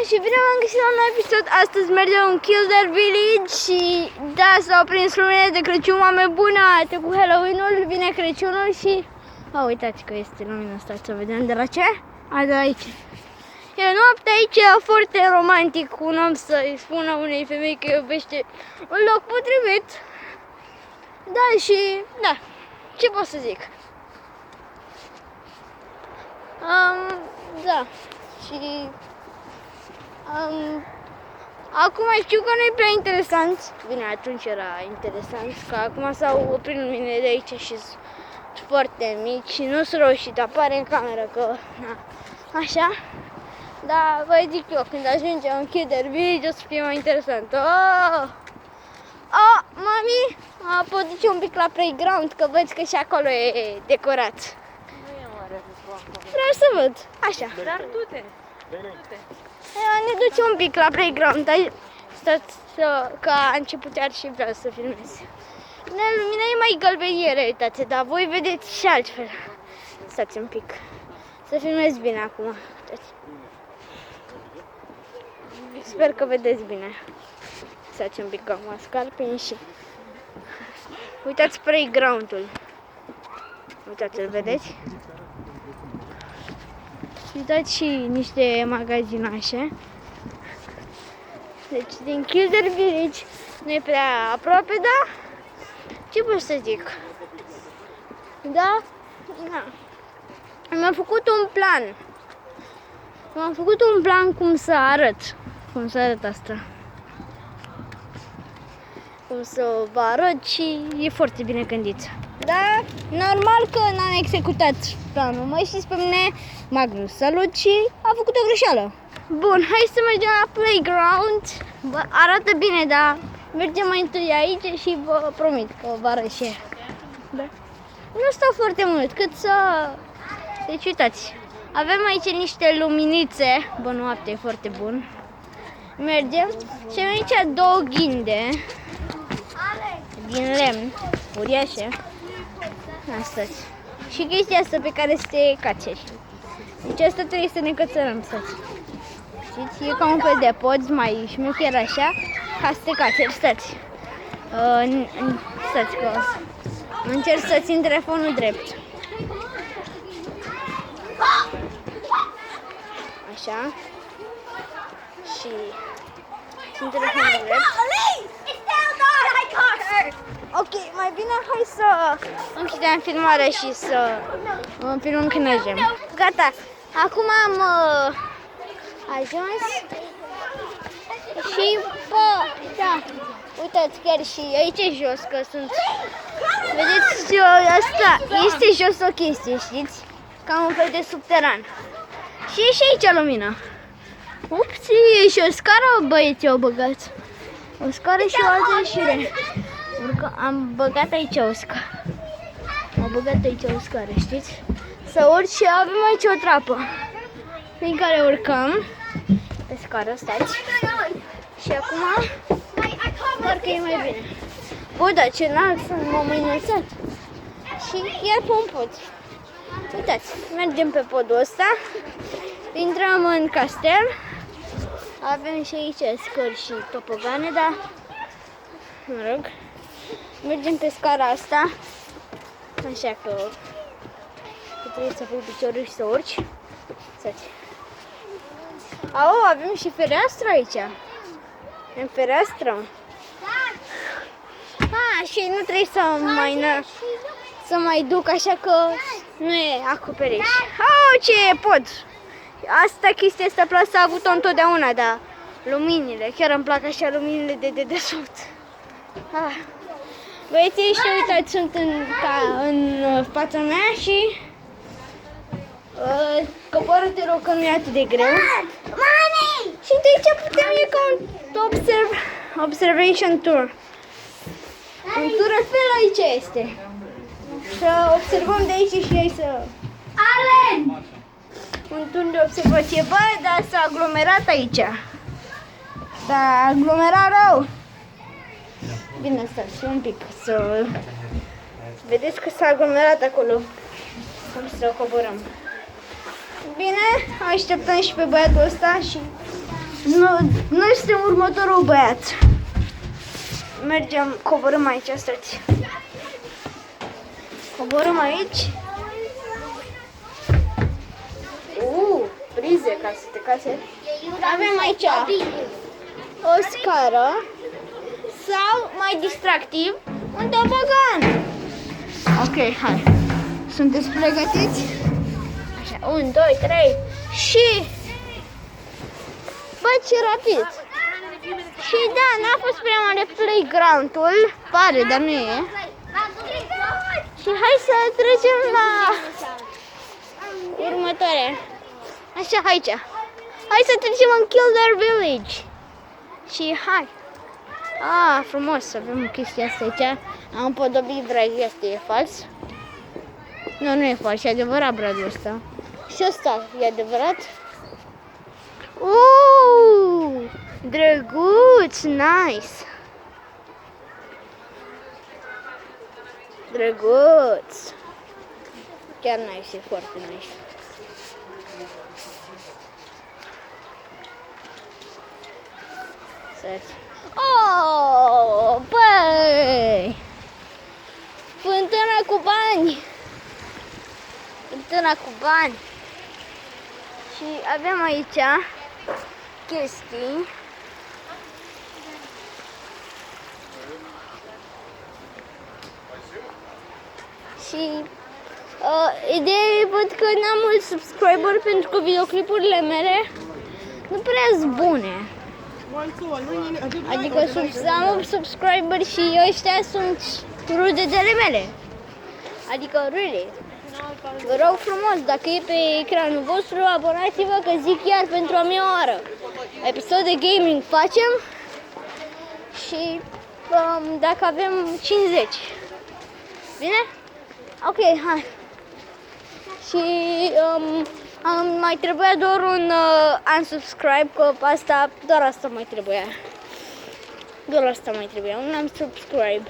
și bine v-am găsit la un nou episod. Astăzi mergem în Kildare Village și da, s-au prins lumine de Crăciun, oameni bună, a trecut Halloween-ul, vine Crăciunul și... uitați că este lumina asta, să vedem de la ce? De la aici. E noaptea aici, foarte romantic, un om să-i spună unei femei că iubește un loc potrivit. Da, și da, ce pot să zic? Da, și... acum știu că nu e prea interesant. Bine, atunci era interesant, că acum s-au oprit lumine de aici și sunt foarte mici și nu sunt roșii, dar apare în cameră că... Na, așa. Dar vă zic eu, când ajungem în Kildare Village o să fie mai interesant. Mami, pot duce un pic la playground, că văd că și acolo e decorat. Nu e mare lucru acolo. Vreau să văd, așa. Dar du-te. Ne duce un pic la playground, stați că a început iar și vreau să filmez. Lumina e mai galbeniere, uitați, dar voi vedeți și altfel. Stați un pic, să filmez bine acum, uitați. Sper că vedeți bine. Stați un pic acum, scarpini și... uitați playground-ul. Uitați, îl vedeți? Uitați și niște magazinașe. Deci din Kildare Village nu e prea aproape, da? Ce pot să zic? Da? Da. Mi-am făcut un plan. Mi-am făcut un plan cum să arăt. Cum să arăt asta. Cum să vă arăt și e foarte bine gândit. Da, normal că n-am executat planul. Mă știți pe mine, Magnus, salut, și a făcut o greșeală. Bun, hai să mergem la playground. Bă, arată bine, dar mergem mai întâi aici și vă promit că vă arăt și da. Nu stau foarte mult, cât să... Deci uitați, avem aici niște luminițe. Bă, noapte, e foarte bun. Mergem și avem aici două ghinde din lemn, uriașe. Astăzi. Și chestia asta pe care se cace. Deci asta trebuie să ne cățărăm, stați. Știți? E ca un fel de pod mai șmecher așa, ca să te cace. Stați. Stați că încerc să țin telefonul drept. Așa. Și țin telefonul drept. Ok, mai bine hai să închidem filmarea și să filmăm când ajungem. Gata, acum am ajuns și da, uitați chiar și aici jos că sunt, vedeți, asta este jos o chestie, știți? Ca un fel de subteran. Și e și aici lumină. Ups, e și o scară, băieții au băgat. O scară și o altă ieșire. Am băgat aici o scară. Am băgat aici o scară, știți? Să urci și avem aici o trapă prin care urcăm pe scară, stați. Și acum parcă e mai bine. Bă, dar ce înalt sunt, m-am înălțat. Și iar pe un pod. Uitați, mergem pe podul ăsta. Intrăm în castel. Avem și aici scări și topogane, dar mă rog. Mergem pe scara asta, așa că trebuie să pui piciorul și să urci. Stați. Avem și fereastră aici. Avem fereastră. Și nu trebuie să mai duc, așa că nu e acoperiș. Ce pod! Asta, chestia asta plasă a avut-o întotdeauna, dar luminile, chiar îmi plac așa luminile de dedesubt. Băieții ăștia, uitați, sunt în fața mea și coboară, te rog, că nu e atât de greu. Și de aici putem e ca un observation tour. Un tur fel aici este. Să observăm de aici și ei să... Un tur de observație. Bă, dar s-a aglomerat aici. S-a aglomerat rău. Bine, stați un pic să... Vedeți că s-a aglomerat acolo. Cum să coborăm. Bine, așteptăm și pe băiatul ăsta și Noi suntem următorul băiat. Mergem, coborâm aici, stați. Coborâm aici. Prize ca să te case. Avem aici o scară sau, mai distractiv, un tobogan. Ok, hai. Sunteți pregătiți? Așa, 1, 2, 3 și... Bă, ce rapid! Și da, n-a fost prea mare playground-ul, pare, dar nu e. Și hai să trecem la următoarea. Așa, aici. Hai să trecem în Kildare Village. Și hai. Frumos, avem chestia asta aici. Am împodobit Bragul, asta e fals. Nu, nu e fals, e adevărat Bragul ăsta. Și ăsta e adevărat. Drăguț, nice. Drăguț. Chiar nice, e foarte nice. Băi! Fântâna cu bani! Fântâna cu bani! Și avem aici chestii. Și ideea văd că n-am mulți subscriber pentru că videoclipurile mele nu prea sunt bune. Adică am 8 subscriber și ăștia sunt rudele mele. Adică really. Vă rog frumos, dacă e pe ecranul vostru, abonați-vă că zic chiar pentru a mea oară. Episod de gaming facem și dacă avem 50. Bine? Ok, hai. Și mai trebuia doar un unsubscribe, că asta, doar asta mai trebuia. Doar asta mai trebuia, un unsubscribe.